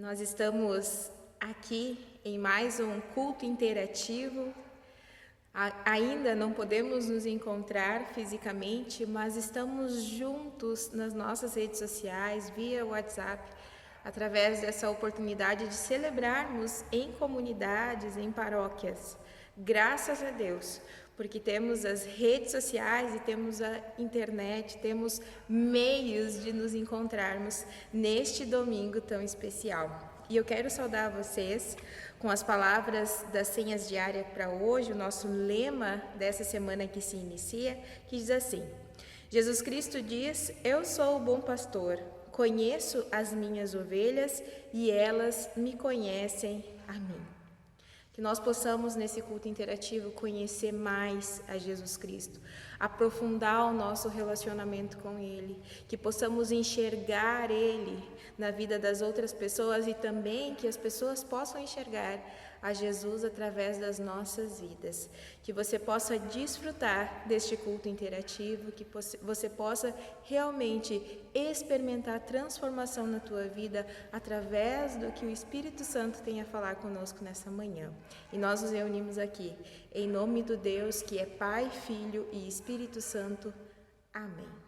Nós estamos aqui em mais um culto interativo. Ainda não podemos nos encontrar fisicamente, mas estamos juntos nas nossas redes sociais, via WhatsApp, através dessa oportunidade de celebrarmos em comunidades, em paróquias. Graças a Deus, porque temos as redes sociais e temos a internet, temos meios de nos encontrarmos neste domingo tão especial. E eu quero saudar vocês com as palavras das senhas diárias para hoje, o nosso lema dessa semana que se inicia, que diz assim: Jesus Cristo diz: eu sou o bom pastor, conheço as minhas ovelhas e elas me conhecem a mim. Que nós possamos, nesse culto interativo, conhecer mais a Jesus Cristo, aprofundar o nosso relacionamento com Ele, que possamos enxergar Ele na vida das outras pessoas e também que as pessoas possam enxergar a Jesus através das nossas vidas. Que você possa desfrutar deste culto interativo, que você possa realmente experimentar transformação na tua vida através do que o Espírito Santo tem a falar conosco nessa manhã. E nós nos reunimos aqui em nome do Deus que é Pai, Filho e Espírito Santo. Amém.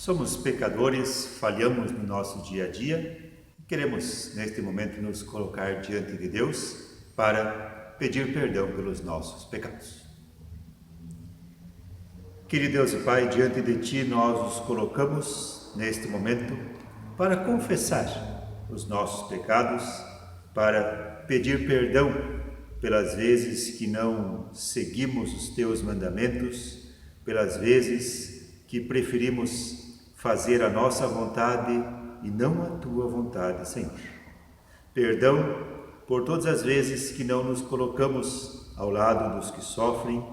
Somos pecadores, falhamos no nosso dia a dia e queremos, neste momento, nos colocar diante de Deus para pedir perdão pelos nossos pecados. Querido Deus e Pai, diante de Ti nós nos colocamos neste momento para confessar os nossos pecados, para pedir perdão pelas vezes que não seguimos os Teus mandamentos, pelas vezes que preferimos fazer a nossa vontade e não a tua vontade, Senhor. Perdão por todas as vezes que não nos colocamos ao lado dos que sofrem,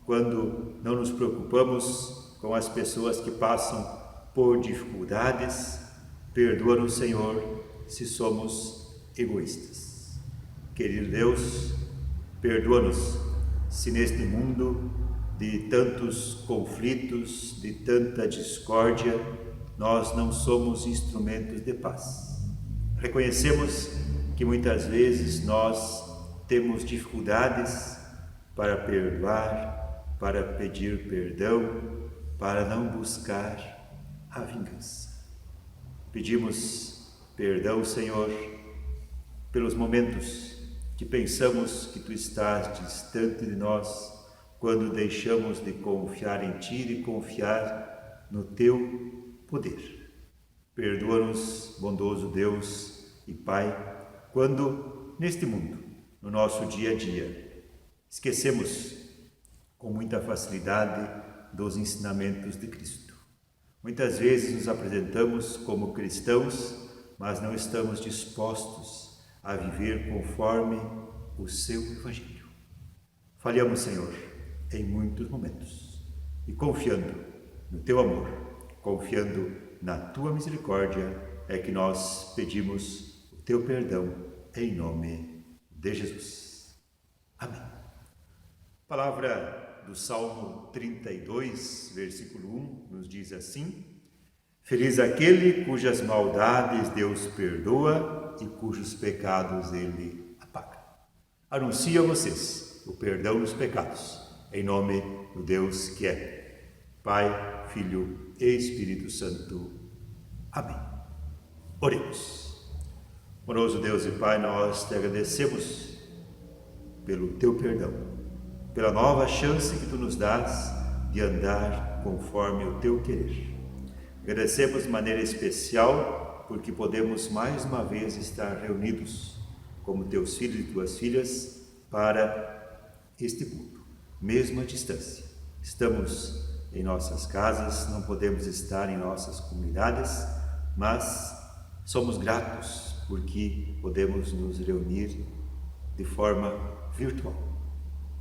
quando não nos preocupamos com as pessoas que passam por dificuldades. Perdoa-nos, Senhor, se somos egoístas. Querido Deus, perdoa-nos se neste mundo de tantos conflitos, de tanta discórdia, nós não somos instrumentos de paz. Reconhecemos que muitas vezes nós temos dificuldades para perdoar, para pedir perdão, para não buscar a vingança. Pedimos perdão, Senhor, pelos momentos que pensamos que Tu estás distante de nós, quando deixamos de confiar em Ti, de confiar no Teu poder. Perdoa-nos, bondoso Deus e Pai, quando neste mundo, no nosso dia a dia, esquecemos com muita facilidade dos ensinamentos de Cristo. Muitas vezes nos apresentamos como cristãos, mas não estamos dispostos a viver conforme o Seu Evangelho. Falhamos, Senhor, em muitos momentos, e confiando no Teu amor, confiando na Tua misericórdia, é que nós pedimos o Teu perdão em nome de Jesus. Amém. Palavra do Salmo 32, versículo 1, nos diz assim: Feliz aquele cujas maldades Deus perdoa e cujos pecados Ele apaga. Anuncio a vocês o perdão dos pecados, em nome do Deus que é Pai, Filho e Espírito Santo. Amém. Oremos. Bondoso Deus e Pai, nós Te agradecemos pelo Teu perdão, pela nova chance que Tu nos dás de andar conforme o Teu querer. Agradecemos de maneira especial porque podemos mais uma vez estar reunidos como Teus filhos e Tuas filhas para este culto, mesmo à distância. Estamos em nossas casas, não podemos estar em nossas comunidades, mas somos gratos porque podemos nos reunir de forma virtual.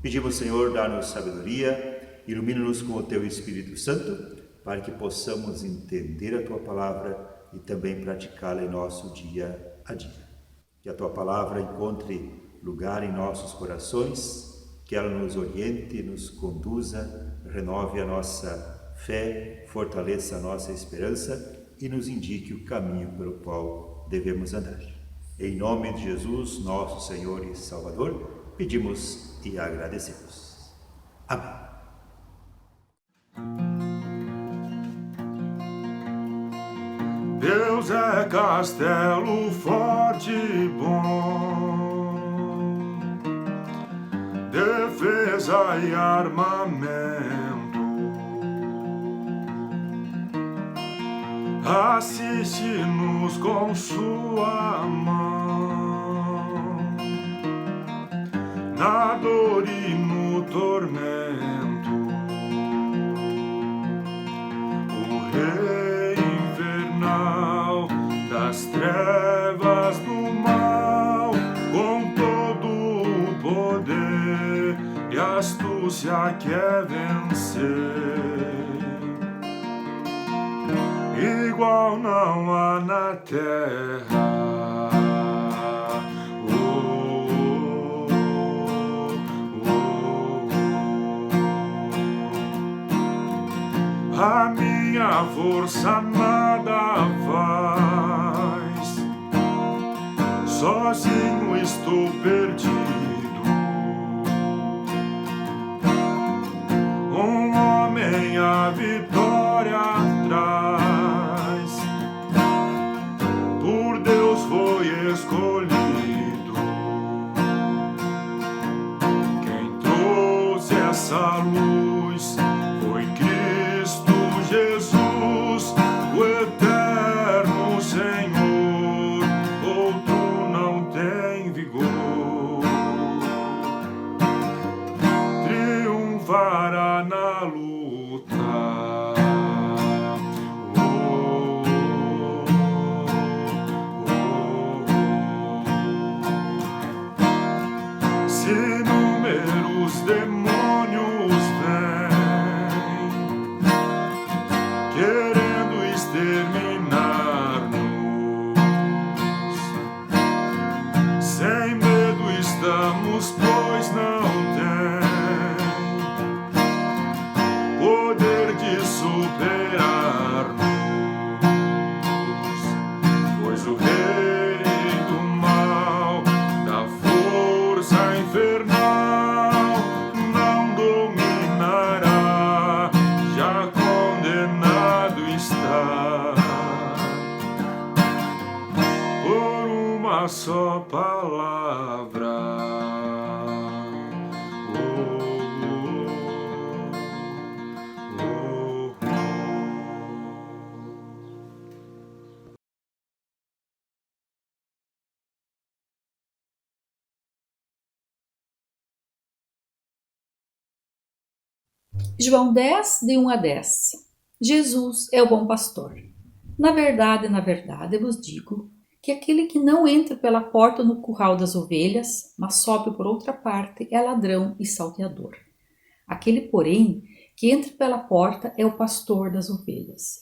Pedimos, Senhor, dá-nos sabedoria, ilumina-nos com o Teu Espírito Santo, para que possamos entender a Tua Palavra e também praticá-la em nosso dia a dia. Que a Tua Palavra encontre lugar em nossos corações, que ela nos oriente, nos conduza, renove a nossa fé, fortaleça a nossa esperança e nos indique o caminho pelo qual devemos andar. Em nome de Jesus, nosso Senhor e Salvador, pedimos e agradecemos. Amém. Deus é castelo forte e bom, defesa e armamento. Assiste-nos com sua mão, na dor e no tormento. O Rei infernal das trevas do mal, com todo o poder e astúcia quer vencer. Igual não há na terra. A minha força nada faz, sozinho estou perdido. Um homem a vitória traz, por Deus foi escolhido. Quem trouxe essa luz foi Cristo Jesus, o eterno Senhor, outro não tem vigor. Triunfará na luta. tua palavra. João 10, de 1 a 10. Jesus é o bom pastor. Na verdade, eu vos digo que aquele que não entra pela porta no curral das ovelhas, mas sobe por outra parte, é ladrão e salteador. Aquele, porém, que entra pela porta é o pastor das ovelhas.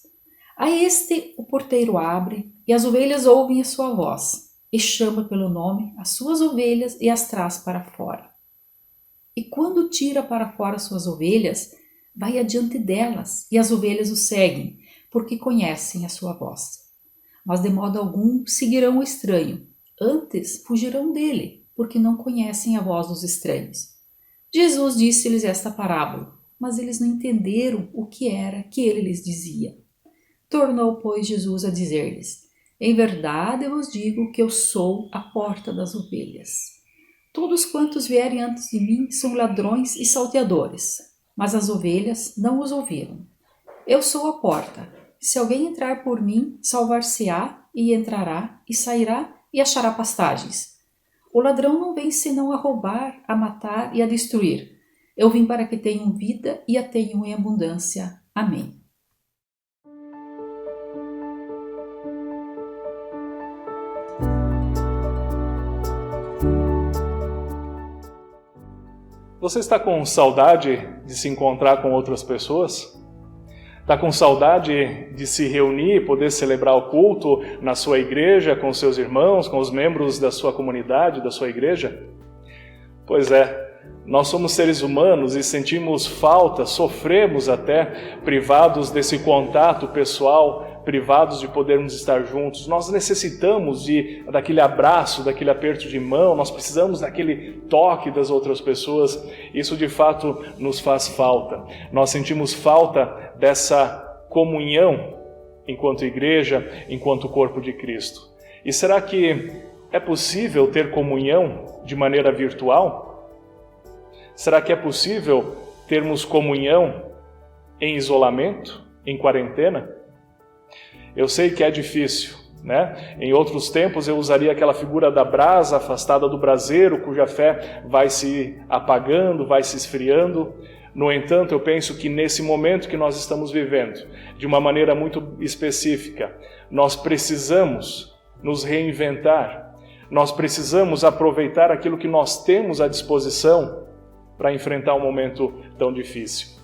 A este o porteiro abre, e as ovelhas ouvem a sua voz, e chama pelo nome as suas ovelhas e as traz para fora. E quando tira para fora suas ovelhas, vai adiante delas, e as ovelhas o seguem, porque conhecem a sua voz. Mas de modo algum seguirão o estranho, antes fugirão dele, porque não conhecem a voz dos estranhos. Jesus disse-lhes esta parábola, mas eles não entenderam o que era que ele lhes dizia. Tornou, pois, Jesus a dizer-lhes: em verdade eu vos digo que eu sou a porta das ovelhas. Todos quantos vierem antes de mim são ladrões e salteadores, mas as ovelhas não os ouviram. Eu sou a porta. Se alguém entrar por mim, salvar-se-á, e entrará, e sairá, e achará pastagens. O ladrão não vem senão a roubar, a matar e a destruir. Eu vim para que tenham vida e a tenham em abundância. Amém. Você está com saudade de se encontrar com outras pessoas? Está com saudade de se reunir, poder celebrar o culto na sua igreja, com seus irmãos, com os membros da sua comunidade, da sua igreja? Pois é, nós somos seres humanos e sentimos falta, sofremos até, privados desse contato pessoal, privados de podermos estar juntos. Nós necessitamos daquele abraço, daquele aperto de mão, nós precisamos daquele toque das outras pessoas. Isso de fato nos faz falta. Nós sentimos falta dessa comunhão enquanto igreja, enquanto corpo de Cristo. E será que é possível ter comunhão de maneira virtual? Será que é possível termos comunhão em isolamento, em quarentena? Eu sei que é difícil, né? Em outros tempos eu usaria aquela figura da brasa afastada do braseiro, cuja fé vai se apagando, vai se esfriando. No entanto, eu penso que nesse momento que nós estamos vivendo, de uma maneira muito específica, nós precisamos nos reinventar, nós precisamos aproveitar aquilo que nós temos à disposição para enfrentar um momento tão difícil.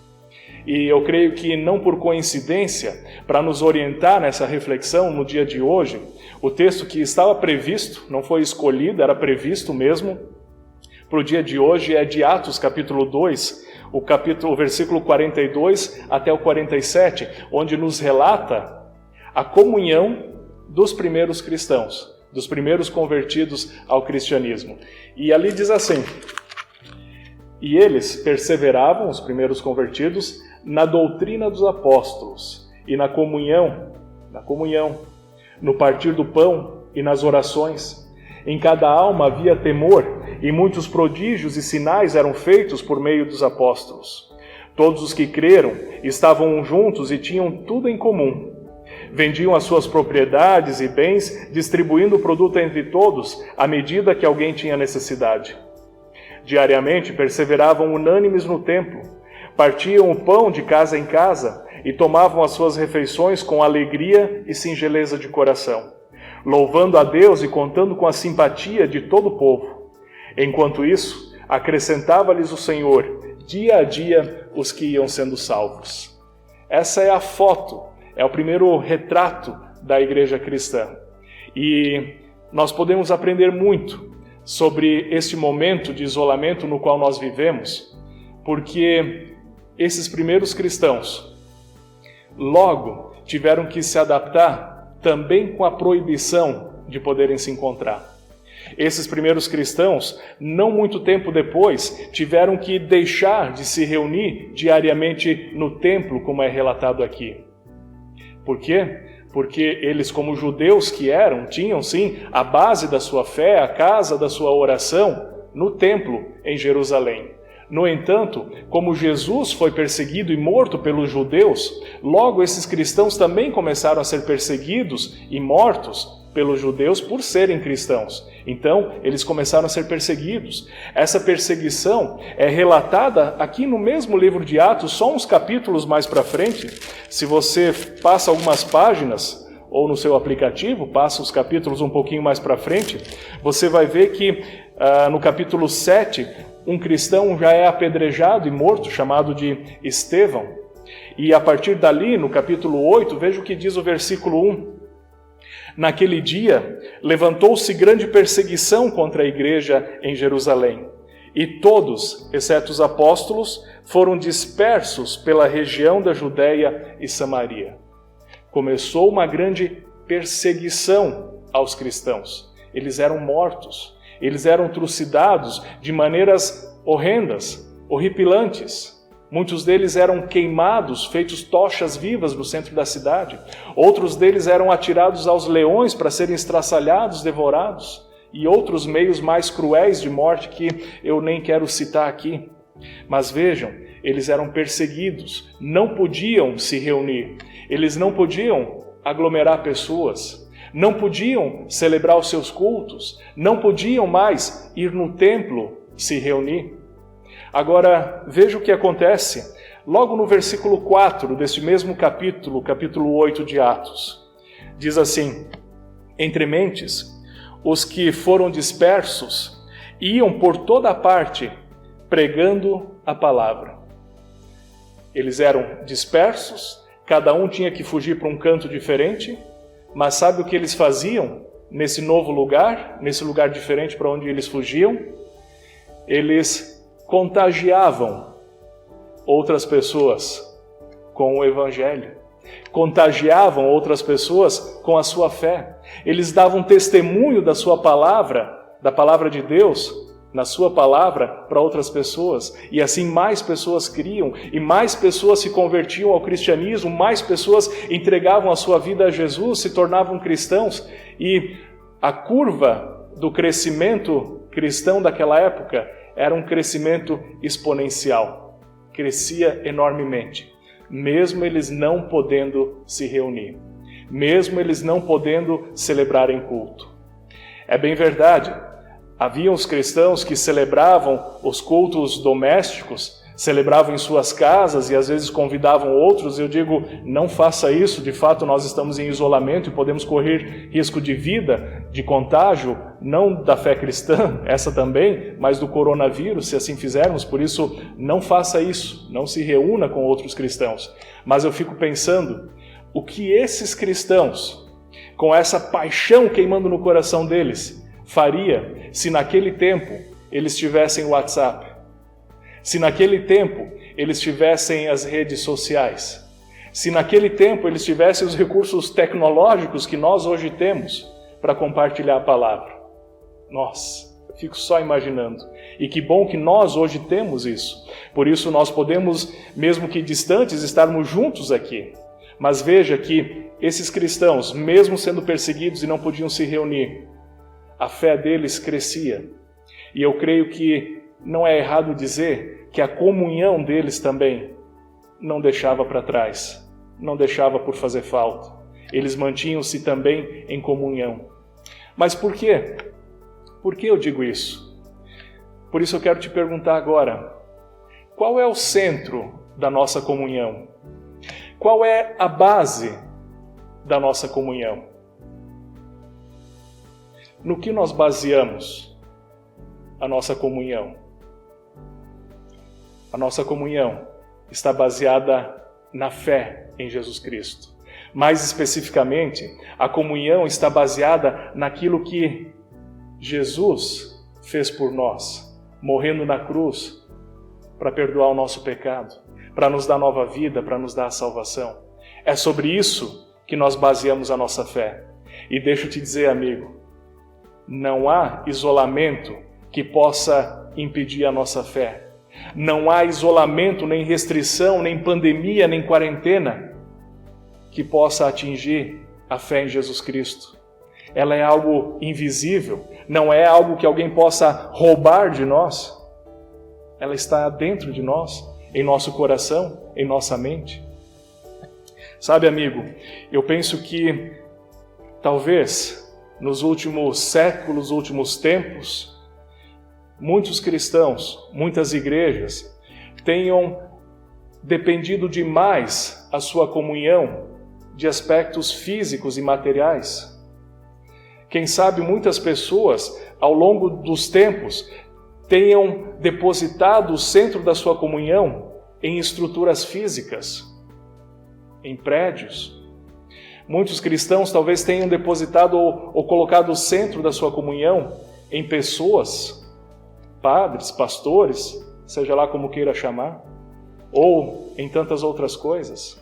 E eu creio que não por coincidência, para nos orientar nessa reflexão no dia de hoje, o texto que estava previsto, não foi escolhido, era previsto mesmo, para o dia de hoje é de Atos capítulo 2, o versículo 42 até o 47, onde nos relata a comunhão dos primeiros cristãos, dos primeiros convertidos ao cristianismo. E ali diz assim: e eles perseveravam, os primeiros convertidos, na doutrina dos apóstolos e na comunhão, no partir do pão e nas orações. Em cada alma havia temor, e muitos prodígios e sinais eram feitos por meio dos apóstolos. Todos os que creram estavam juntos e tinham tudo em comum. Vendiam as suas propriedades e bens, distribuindo o produto entre todos, à medida que alguém tinha necessidade. Diariamente perseveravam unânimes no templo, partiam o pão de casa em casa e tomavam as suas refeições com alegria e singeleza de coração, louvando a Deus e contando com a simpatia de todo o povo. Enquanto isso, acrescentava-lhes o Senhor, dia a dia, os que iam sendo salvos. Essa é a foto, é o primeiro retrato da igreja cristã. E nós podemos aprender muito sobre este momento de isolamento no qual nós vivemos, porque esses primeiros cristãos logo tiveram que se adaptar também com a proibição de poderem se encontrar. Esses primeiros cristãos, não muito tempo depois, tiveram que deixar de se reunir diariamente no templo, como é relatado aqui. Por quê? porque eles, como judeus que eram, tinham sim a base da sua fé, a casa da sua oração, no templo em Jerusalém. No entanto, como Jesus foi perseguido e morto pelos judeus, logo esses cristãos também começaram a ser perseguidos e mortos pelos judeus por serem cristãos. Então, eles começaram a ser perseguidos. Essa perseguição é relatada aqui no mesmo livro de Atos, só uns capítulos mais para frente. Se você passa algumas páginas, ou no seu aplicativo, passa os capítulos um pouquinho mais para frente, você vai ver que no capítulo 7, um cristão já é apedrejado e morto, chamado de Estevão. E a partir dali, no capítulo 8, veja o que diz o versículo 1. Naquele dia, levantou-se grande perseguição contra a igreja em Jerusalém, e todos, exceto os apóstolos, foram dispersos pela região da Judéia e Samaria. Começou uma grande perseguição aos cristãos. Eles eram mortos, eles eram trucidados de maneiras horrendas, horripilantes. Muitos deles eram queimados, feitos tochas vivas no centro da cidade. Outros deles eram atirados aos leões para serem estraçalhados, devorados. E outros meios mais cruéis de morte que eu nem quero citar aqui. Mas vejam, eles eram perseguidos, não podiam se reunir. Eles não podiam aglomerar pessoas, não podiam celebrar os seus cultos, não podiam mais ir no templo se reunir. Agora, veja o que acontece logo no versículo 4 deste mesmo capítulo, capítulo 8 de Atos. Diz assim: entre mentes, os que foram dispersos iam por toda parte pregando a palavra. Eles eram dispersos, cada um tinha que fugir para um canto diferente, mas sabe o que eles faziam nesse novo lugar, nesse lugar diferente para onde eles fugiam? Eles contagiavam outras pessoas com o Evangelho, contagiavam outras pessoas com a sua fé. Eles davam testemunho da sua palavra, da palavra de Deus, na sua palavra para outras pessoas, e assim mais pessoas criam, e mais pessoas se convertiam ao cristianismo, mais pessoas entregavam a sua vida a Jesus, se tornavam cristãos, e a curva do crescimento cristão daquela época era um crescimento exponencial, crescia enormemente, mesmo eles não podendo se reunir, mesmo eles não podendo celebrar em culto. É bem verdade, haviam os cristãos que celebravam os cultos domésticos, celebravam em suas casas e às vezes convidavam outros. Eu digo, não faça isso, de fato nós estamos em isolamento e podemos correr risco de vida, de contágio, não da fé cristã, essa também, mas do coronavírus, se assim fizermos. Por isso, não faça isso, não se reúna com outros cristãos. Mas eu fico pensando, o que esses cristãos, com essa paixão queimando no coração deles, faria se naquele tempo eles tivessem o WhatsApp, se naquele tempo eles tivessem as redes sociais, se naquele tempo eles tivessem os recursos tecnológicos que nós hoje temos para compartilhar a palavra. Nossa, eu fico só imaginando. E que bom que nós hoje temos isso. Por isso nós podemos, mesmo que distantes, estarmos juntos aqui. Mas veja que esses cristãos, mesmo sendo perseguidos e não podiam se reunir, a fé deles crescia. E eu creio que não é errado dizer que a comunhão deles também não deixava para trás, não deixava por fazer falta. Eles mantinham-se também em comunhão. Mas por quê? Por que eu digo isso? Por isso eu quero te perguntar agora, qual é o centro da nossa comunhão? Qual é a base da nossa comunhão? No que nós baseamos a nossa comunhão? A nossa comunhão está baseada na fé em Jesus Cristo. Mais especificamente, a comunhão está baseada naquilo que Jesus fez por nós, morrendo na cruz para perdoar o nosso pecado, para nos dar nova vida, para nos dar a salvação. É sobre isso que nós baseamos a nossa fé. E deixa eu te dizer, amigo, não há isolamento que possa impedir a nossa fé. Não há isolamento, nem restrição, nem pandemia, nem quarentena que possa atingir a fé em Jesus Cristo. Ela é algo invisível, não é algo que alguém possa roubar de nós. Ela está dentro de nós, em nosso coração, em nossa mente. Sabe, amigo, eu penso que talvez nos últimos séculos, últimos tempos, muitos cristãos, muitas igrejas tenham dependido demais a sua comunhão de aspectos físicos e materiais. Quem sabe muitas pessoas, ao longo dos tempos, tenham depositado o centro da sua comunhão em estruturas físicas, em prédios. Muitos cristãos talvez tenham depositado ou colocado o centro da sua comunhão em pessoas, padres, pastores, seja lá como queira chamar, ou em tantas outras coisas,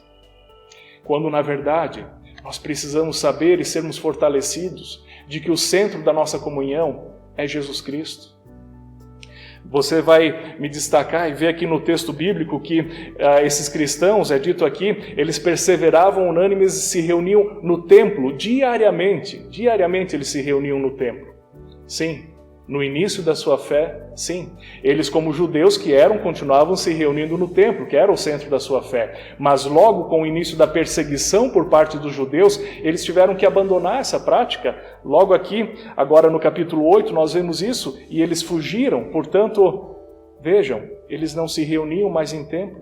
quando na verdade nós precisamos saber e sermos fortalecidos de que o centro da nossa comunhão é Jesus Cristo. Você vai me destacar e ver aqui no texto bíblico que esses cristãos, é dito aqui, eles perseveravam unânimes e se reuniam no templo diariamente. Diariamente eles se reuniam no templo. Sim, no início da sua fé, sim. Eles, como judeus que eram, continuavam se reunindo no templo, que era o centro da sua fé. Mas logo com o início da perseguição por parte dos judeus, eles tiveram que abandonar essa prática. Logo aqui, agora no capítulo 8, nós vemos isso, e eles fugiram. Portanto, vejam, eles não se reuniam mais em templo.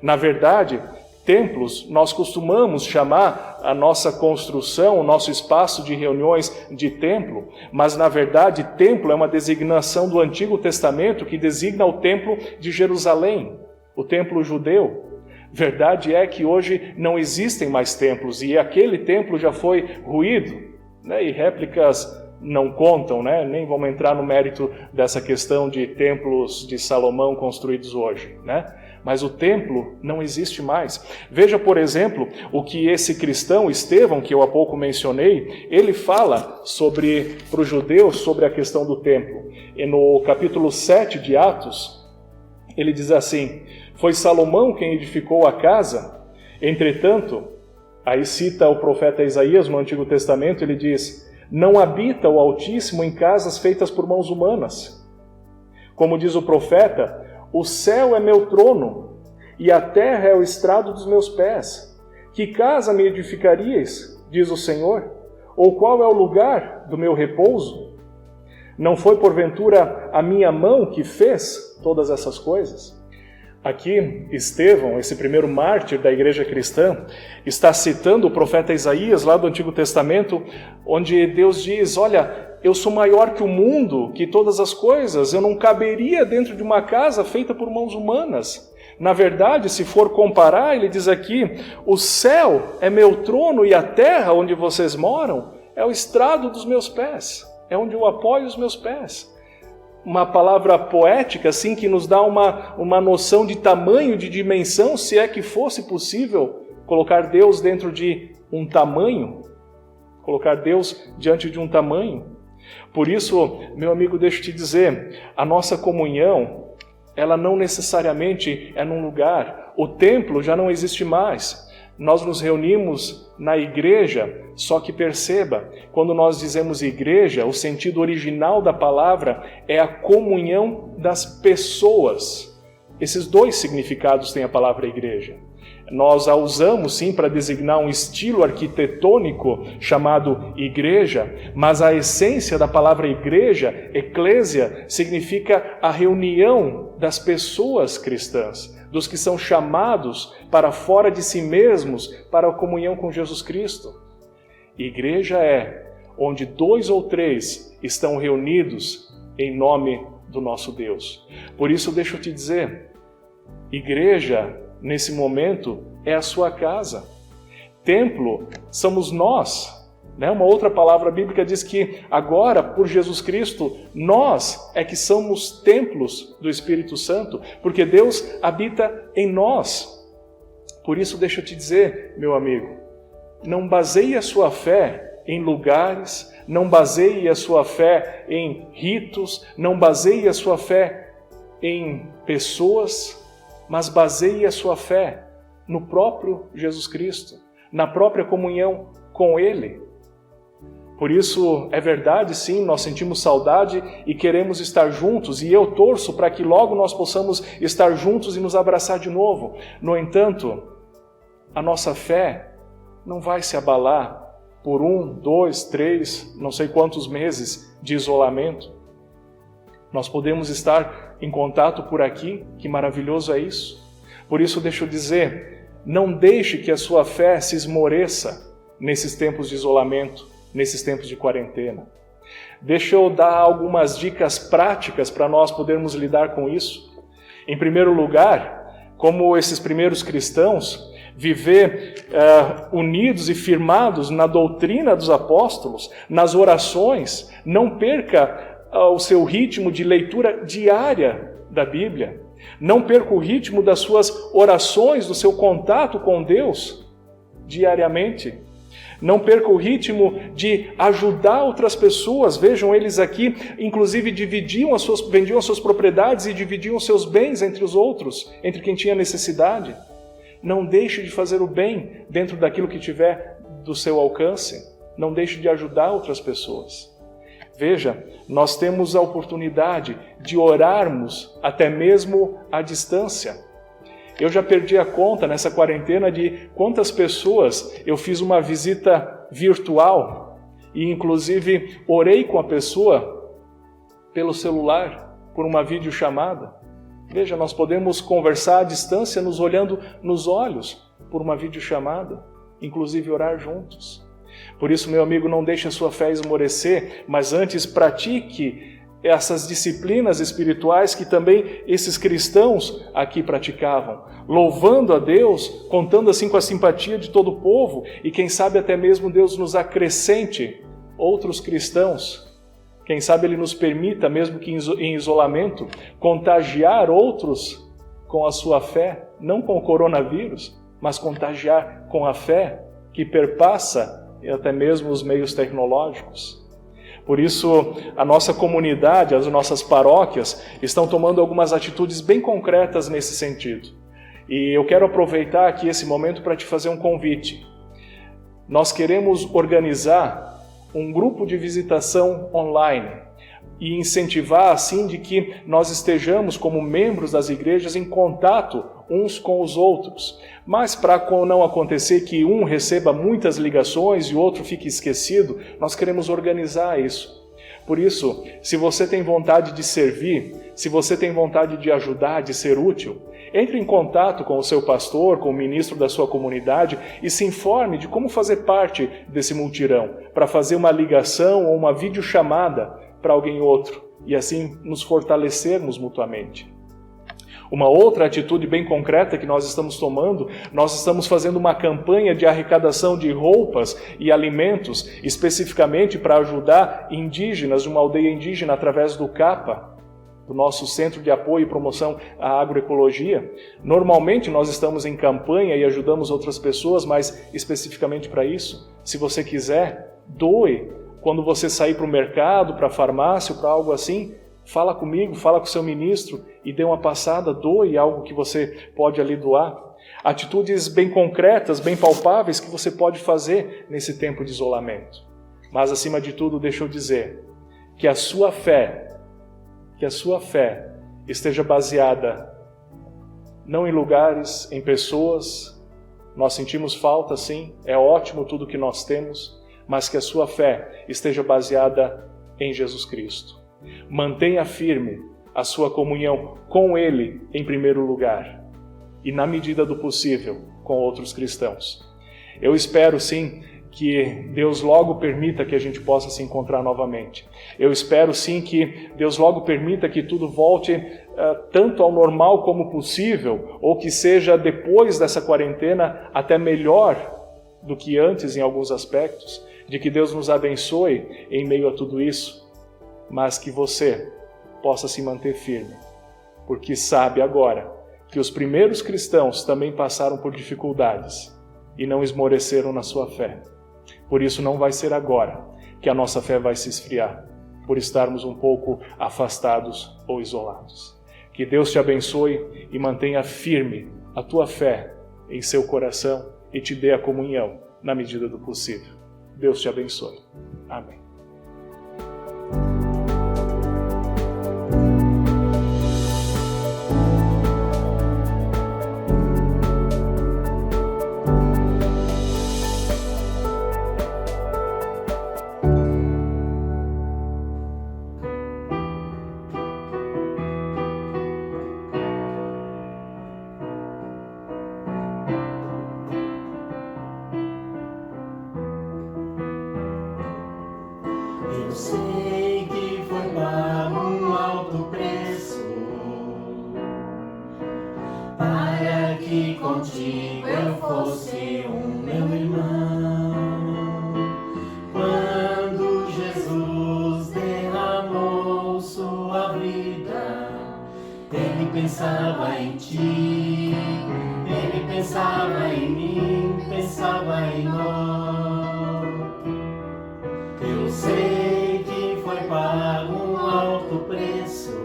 Na verdade, templos, nós costumamos chamar a nossa construção, o nosso espaço de reuniões de templo, mas na verdade templo é uma designação do Antigo Testamento que designa o templo de Jerusalém, o templo judeu. Verdade é que hoje não existem mais templos e aquele templo já foi ruído, né? E réplicas não contam, né? Nem vamos entrar no mérito dessa questão de templos de Salomão construídos hoje, né? Mas o templo não existe mais. Veja, por exemplo, o que esse cristão, Estevão, que eu há pouco mencionei, ele fala para os judeus sobre a questão do templo. E no capítulo 7 de Atos, ele diz assim: foi Salomão quem edificou a casa, entretanto, aí cita o profeta Isaías no Antigo Testamento, ele diz: não habita o Altíssimo em casas feitas por mãos humanas. Como diz o profeta, o céu é meu trono, e a terra é o estrado dos meus pés. Que casa me edificaríeis, diz o Senhor? Ou qual é o lugar do meu repouso? Não foi porventura a minha mão que fez todas essas coisas? Aqui, Estevão, esse primeiro mártir da igreja cristã, está citando o profeta Isaías, lá do Antigo Testamento, onde Deus diz: olha, eu sou maior que o mundo, que todas as coisas, eu não caberia dentro de uma casa feita por mãos humanas. Na verdade, se for comparar, ele diz aqui: o céu é meu trono e a terra onde vocês moram é o estrado dos meus pés, é onde eu apoio os meus pés. Uma palavra poética, assim, que nos dá uma noção de tamanho, de dimensão, se é que fosse possível colocar Deus dentro de um tamanho, colocar Deus diante de um tamanho. Por isso, meu amigo, deixa eu te dizer, a nossa comunhão, ela não necessariamente é num lugar. O templo já não existe mais. Nós nos reunimos na igreja, só que perceba, quando nós dizemos igreja, o sentido original da palavra é a comunhão das pessoas. Esses dois significados tem a palavra igreja. Nós a usamos sim para designar um estilo arquitetônico chamado igreja, mas a essência da palavra igreja, eclésia, significa a reunião das pessoas cristãs, dos que são chamados para fora de si mesmos para a comunhão com Jesus Cristo. Igreja é onde 2 ou 3 estão reunidos em nome do nosso Deus. Por isso, deixa eu te dizer, igreja, nesse momento, é a sua casa. Templo somos nós. Né? Uma outra palavra bíblica diz que agora, por Jesus Cristo, nós é que somos templos do Espírito Santo, porque Deus habita em nós. Por isso, deixa eu te dizer, meu amigo, não baseie a sua fé em lugares, não baseie a sua fé em ritos, não baseie a sua fé em pessoas, mas baseie a sua fé no próprio Jesus Cristo, na própria comunhão com Ele. Por isso, é verdade, sim, nós sentimos saudade e queremos estar juntos, e eu torço para que logo nós possamos estar juntos e nos abraçar de novo. No entanto, a nossa fé não vai se abalar por 1, 2, 3, não sei quantos meses de isolamento. Nós podemos estar em contato por aqui, que maravilhoso é isso. Por isso, deixa eu dizer, não deixe que a sua fé se esmoreça nesses tempos de isolamento, nesses tempos de quarentena. Deixa eu dar algumas dicas práticas para nós podermos lidar com isso. Em primeiro lugar, como esses primeiros cristãos, viver unidos e firmados na doutrina dos apóstolos, nas orações. Não perca o seu ritmo de leitura diária da Bíblia. Não perca o ritmo das suas orações, do seu contato com Deus diariamente. Não perca o ritmo de ajudar outras pessoas. Vejam, eles aqui, inclusive, vendiam as suas propriedades e dividiam os seus bens entre os outros, entre quem tinha necessidade. Não deixe de fazer o bem dentro daquilo que tiver do seu alcance. Não deixe de ajudar outras pessoas. Veja, nós temos a oportunidade de orarmos até mesmo à distância. Eu já perdi a conta nessa quarentena de quantas pessoas eu fiz uma visita virtual e inclusive orei com a pessoa pelo celular, por uma videochamada. Veja, nós podemos conversar à distância nos olhando nos olhos por uma videochamada, inclusive orar juntos. Por isso, meu amigo, não deixe a sua fé esmorecer, mas antes pratique essas disciplinas espirituais que também esses cristãos aqui praticavam, louvando a Deus, contando assim com a simpatia de todo o povo, e quem sabe até mesmo Deus nos acrescente outros cristãos. Quem sabe Ele nos permita, mesmo que em isolamento, contagiar outros com a sua fé, não com o coronavírus, mas contagiar com a fé que perpassa até mesmo os meios tecnológicos. Por isso, a nossa comunidade, as nossas paróquias, estão tomando algumas atitudes bem concretas nesse sentido. E eu quero aproveitar aqui esse momento para te fazer um convite. Nós queremos organizar um grupo de visitação online e incentivar assim de que nós estejamos como membros das igrejas em contato uns com os outros. Mas para não acontecer que um receba muitas ligações e o outro fique esquecido, nós queremos organizar isso. Por isso, se você tem vontade de servir, se você tem vontade de ajudar, de ser útil, entre em contato com o seu pastor, com o ministro da sua comunidade e se informe de como fazer parte desse multirão, para fazer uma ligação ou uma videochamada para alguém outro e assim nos fortalecermos mutuamente. Uma outra atitude bem concreta que nós estamos tomando, nós estamos fazendo uma campanha de arrecadação de roupas e alimentos, especificamente para ajudar indígenas de uma aldeia indígena através do CAPA, do nosso Centro de Apoio e Promoção à Agroecologia. Normalmente nós estamos em campanha e ajudamos outras pessoas, mas especificamente para isso, se você quiser, doe. Quando você sair para o mercado, para a farmácia ou para algo assim, fala comigo, fala com o seu ministro e dê uma passada, doe algo que você pode ali doar. Atitudes bem concretas, bem palpáveis que você pode fazer nesse tempo de isolamento. Mas acima de tudo, deixa eu dizer que a sua fé esteja baseada não em lugares, em pessoas. Nós sentimos falta, sim, é ótimo tudo que nós temos, mas que a sua fé esteja baseada em Jesus Cristo. Mantenha firme a sua comunhão com Ele em primeiro lugar e, na medida do possível, com outros cristãos. Eu espero, sim, que Deus logo permita que a gente possa se encontrar novamente. Eu espero, sim, que Deus logo permita que tudo volte tanto ao normal como possível, ou que seja, depois dessa quarentena, até melhor do que antes em alguns aspectos, de que Deus nos abençoe em meio a tudo isso, mas que você possa se manter firme, porque sabe agora que os primeiros cristãos também passaram por dificuldades e não esmoreceram na sua fé. Por isso não vai ser agora que a nossa fé vai se esfriar, por estarmos um pouco afastados ou isolados. Que Deus te abençoe e mantenha firme a tua fé em seu coração e te dê a comunhão na medida do possível. Deus te abençoe. Amém. Eu sei que foi pago um alto preço para que contigo eu fosse meu irmão. Quando Jesus derramou sua vida, Ele pensava em ti, Ele pensava em mim, pensava em nós. Eu sei que foi pago um alto preço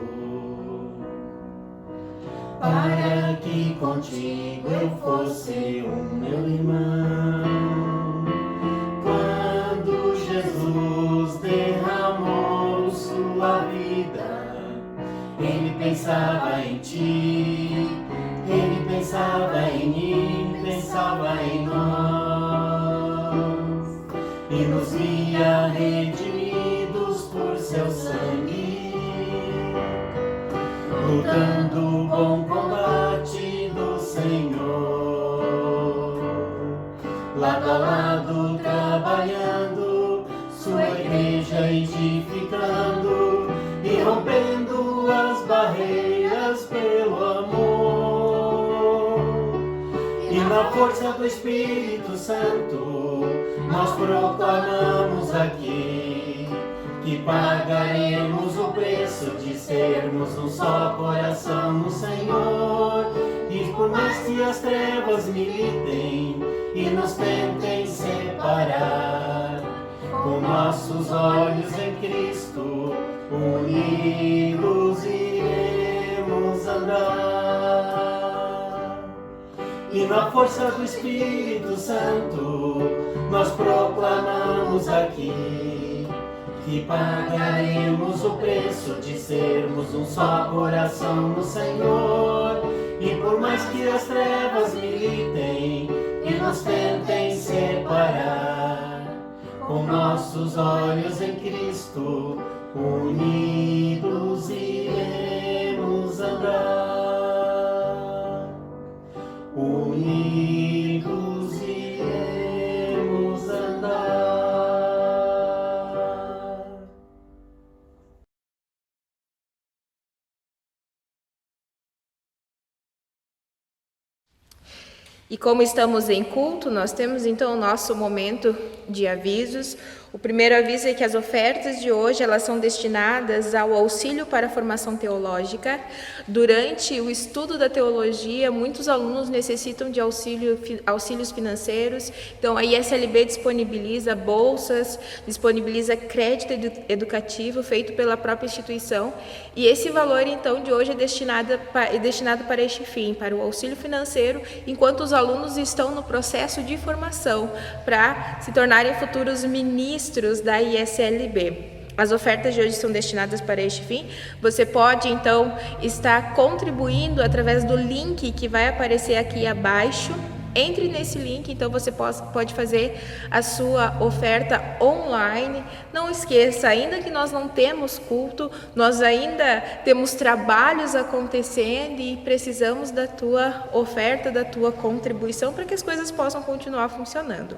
para que contigo eu fosse meu irmão. Quando Jesus derramou sua vida, Ele pensava em ti, Ele pensava em mim, pensava em nós, e nos via redimidos por seu sangue, lutando o bom combate do Senhor, lado a lado trabalhando, sua igreja edificando e rompendo as barreiras pelo amor. E na força do Espírito Santo nós proclamamos aqui que pagaremos o preço de sermos um só coração no Senhor. E por mais que as trevas militem e nos tentem separar, com nossos olhos em Cristo, unidos iremos andar. E na força do Espírito Santo nós proclamamos aqui que pagaremos o preço de sermos um só coração no Senhor. E por mais que as trevas militem e nos tentem separar, com nossos olhos em Cristo, unidos iremos andar. Unidos iremos andar. E como estamos em culto, nós temos então o nosso momento de avisos. O primeiro aviso é que as ofertas de hoje elas são destinadas ao auxílio para a formação teológica. Durante o estudo da teologia, muitos alunos necessitam de auxílios financeiros. Então, a ISLB disponibiliza bolsas, disponibiliza crédito educativo feito pela própria instituição. E esse valor, então, de hoje é destinado para este fim, para o auxílio financeiro, enquanto os alunos estão no processo de formação para se tornarem futuros ministros da ISLB. As ofertas de hoje são destinadas para este fim. Você pode, então, estar contribuindo através do link que vai aparecer aqui abaixo. Entre nesse link, então você pode fazer a sua oferta online. Não esqueça, ainda que nós não temos culto, nós ainda temos trabalhos acontecendo e precisamos da tua oferta, da tua contribuição para que as coisas possam continuar funcionando.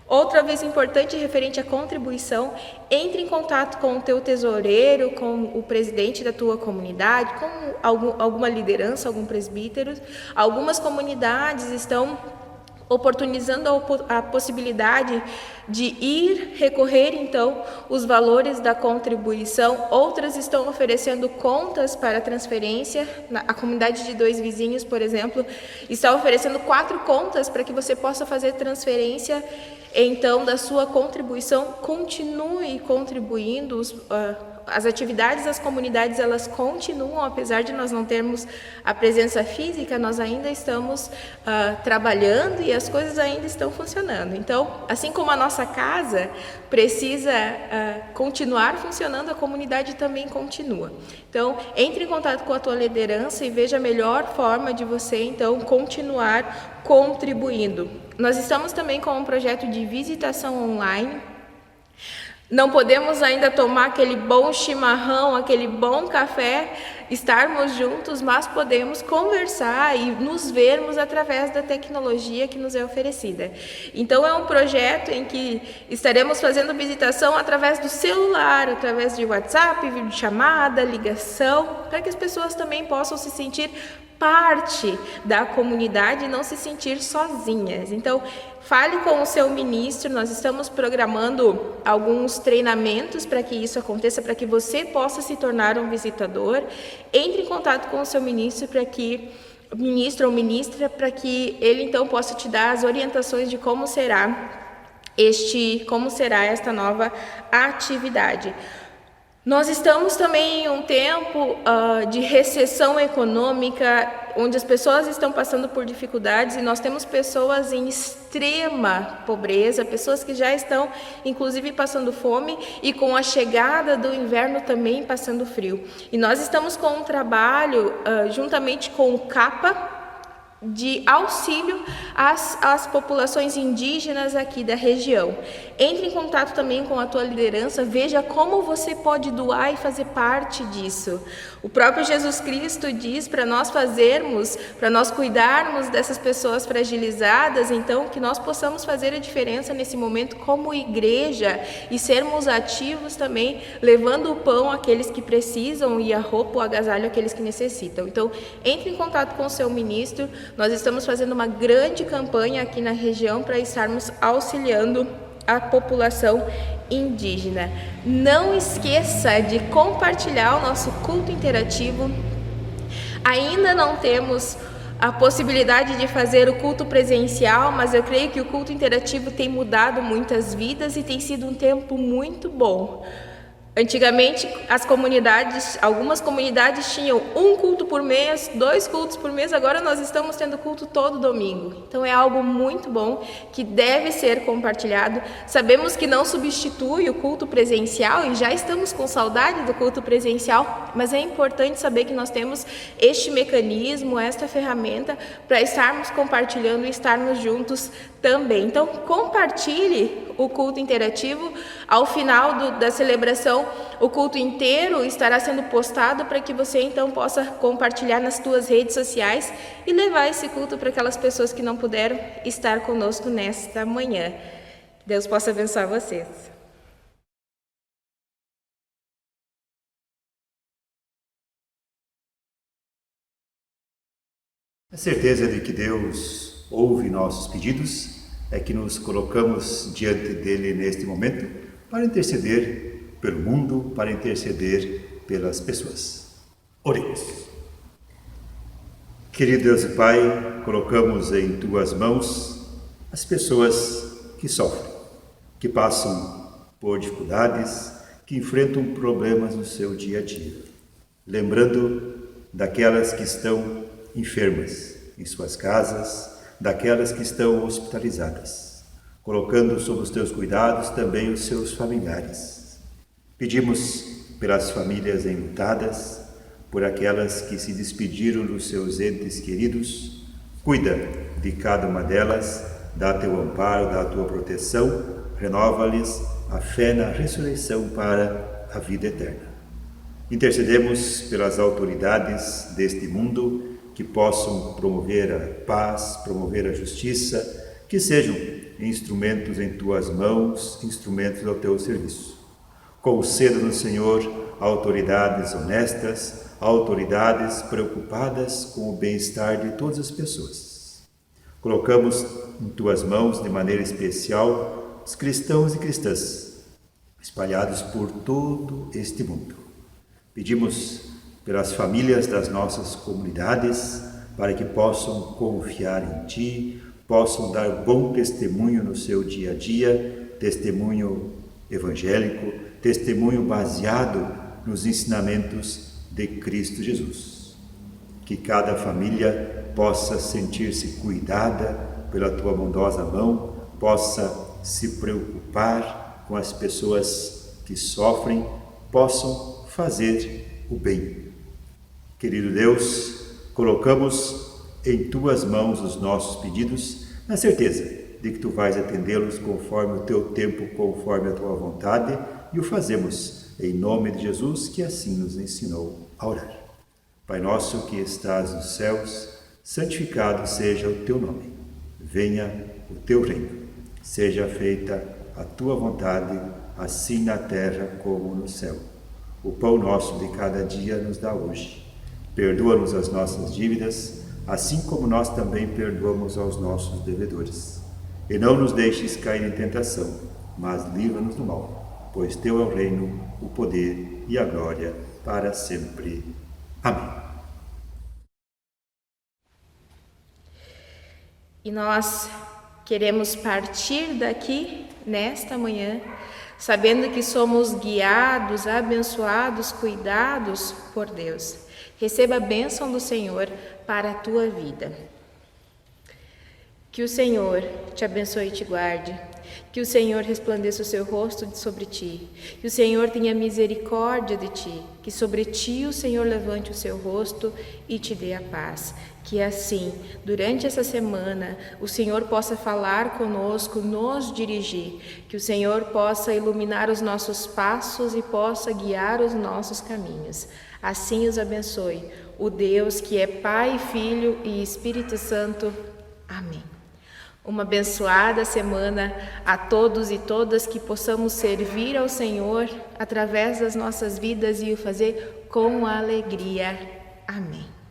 Outra vez importante referente à contribuição, entre em contato com o teu tesoureiro, com o presidente da tua comunidade, com alguma liderança, algum presbítero. Algumas comunidades estão oportunizando a possibilidade de recorrer então os valores da contribuição. Outras estão oferecendo contas para transferência. A comunidade de 2 vizinhos, por exemplo, está oferecendo 4 contas para que você possa fazer transferência então da sua contribuição. Continue contribuindo. as atividades das comunidades, elas continuam, apesar de nós não termos a presença física, nós ainda estamos trabalhando e as coisas ainda estão funcionando. Então, assim como a nossa casa precisa continuar funcionando, a comunidade também continua. Então, entre em contato com a tua liderança e veja a melhor forma de você, então, continuar contribuindo. Nós estamos também com um projeto de visitação online. Não podemos ainda tomar aquele bom chimarrão, aquele bom café, estarmos juntos, mas podemos conversar e nos vermos através da tecnologia que nos é oferecida. Então é um projeto em que estaremos fazendo visitação através do celular, através de WhatsApp, videochamada, ligação, para que as pessoas também possam se sentir parte da comunidade e não se sentir sozinhas. Então, fale com o seu ministro, nós estamos programando alguns treinamentos para que isso aconteça, para que você possa se tornar um visitador. Entre em contato com o seu ministro para que ministro ou ministra, para que ele então possa te dar as orientações de como será esta nova atividade. Nós estamos também em um tempo de recessão econômica, onde as pessoas estão passando por dificuldades e nós temos pessoas em extrema pobreza, pessoas que já estão inclusive passando fome e com a chegada do inverno também passando frio. E nós estamos com um trabalho juntamente com o CAPA, de auxílio às populações indígenas aqui da região. Entre em contato também com a tua liderança, veja como você pode doar e fazer parte disso. O próprio Jesus Cristo diz para nós cuidarmos dessas pessoas fragilizadas, então que nós possamos fazer a diferença nesse momento como igreja e sermos ativos também, levando o pão àqueles que precisam e a roupa, o agasalho àqueles que necessitam. Então, entre em contato com o seu ministro. Nós estamos fazendo uma grande campanha aqui na região para estarmos auxiliando a população indígena. Não esqueça de compartilhar o nosso culto interativo. Ainda não temos a possibilidade de fazer o culto presencial, mas eu creio que o culto interativo tem mudado muitas vidas e tem sido um tempo muito bom. Antigamente, algumas comunidades tinham um culto por mês, 2 cultos por mês, agora nós estamos tendo culto todo domingo. Então é algo muito bom que deve ser compartilhado. Sabemos que não substitui o culto presencial e já estamos com saudade do culto presencial, mas é importante saber que nós temos este mecanismo, esta ferramenta para estarmos compartilhando e estarmos juntos também. Então compartilhe o culto interativo. Ao final da celebração, o culto inteiro estará sendo postado para que você então possa compartilhar nas suas redes sociais e levar esse culto para aquelas pessoas que não puderam estar conosco nesta manhã. Deus possa abençoar vocês. A certeza de que Deus ouve nossos pedidos é que nos colocamos diante dele neste momento para interceder pelo mundo, para interceder pelas pessoas. Oremos. Querido Deus e Pai, colocamos em Tuas mãos as pessoas que sofrem, que passam por dificuldades, que enfrentam problemas no seu dia a dia. Lembrando daquelas que estão enfermas em suas casas, daquelas que estão hospitalizadas, colocando sob os teus cuidados também os seus familiares. Pedimos pelas famílias enlutadas, por aquelas que se despediram dos seus entes queridos, cuida de cada uma delas, dá teu amparo, dá a tua proteção, renova-lhes a fé na ressurreição para a vida eterna. Intercedemos pelas autoridades deste mundo, que possam promover a paz, promover a justiça, que sejam instrumentos em tuas mãos, instrumentos ao teu serviço. Conceda-nos, Senhor, autoridades honestas, autoridades preocupadas com o bem-estar de todas as pessoas. Colocamos em tuas mãos, de maneira especial, os cristãos e cristãs, espalhados por todo este mundo. Pedimos pelas famílias das nossas comunidades, para que possam confiar em Ti, possam dar bom testemunho no seu dia a dia, testemunho evangélico, testemunho baseado nos ensinamentos de Cristo Jesus. Que cada família possa sentir-se cuidada pela tua bondosa mão, possa se preocupar com as pessoas que sofrem, possam fazer o bem. Querido Deus, colocamos em tuas mãos os nossos pedidos, na certeza de que tu vais atendê-los conforme o teu tempo, conforme a tua vontade, e o fazemos em nome de Jesus, que assim nos ensinou a orar. Pai nosso que estás nos céus, santificado seja o teu nome. Venha o teu reino. Seja feita a tua vontade, assim na terra como no céu. O pão nosso de cada dia nos dá hoje. Perdoa-nos as nossas dívidas, assim como nós também perdoamos aos nossos devedores. E não nos deixes cair em tentação, mas livra-nos do mal, pois teu é o reino, o poder e a glória para sempre. Amém. E nós queremos partir daqui nesta manhã, sabendo que somos guiados, abençoados, cuidados por Deus. Receba a bênção do Senhor para a tua vida. Que o Senhor te abençoe e te guarde. Que o Senhor resplandeça o seu rosto sobre ti. Que o Senhor tenha misericórdia de ti. Que sobre ti o Senhor levante o seu rosto e te dê a paz. Que assim, durante essa semana, o Senhor possa falar conosco, nos dirigir. Que o Senhor possa iluminar os nossos passos e possa guiar os nossos caminhos. Assim os abençoe o Deus que é Pai, Filho e Espírito Santo. Amém. Uma abençoada semana a todos e todas, que possamos servir ao Senhor através das nossas vidas e o fazer com alegria. Amém.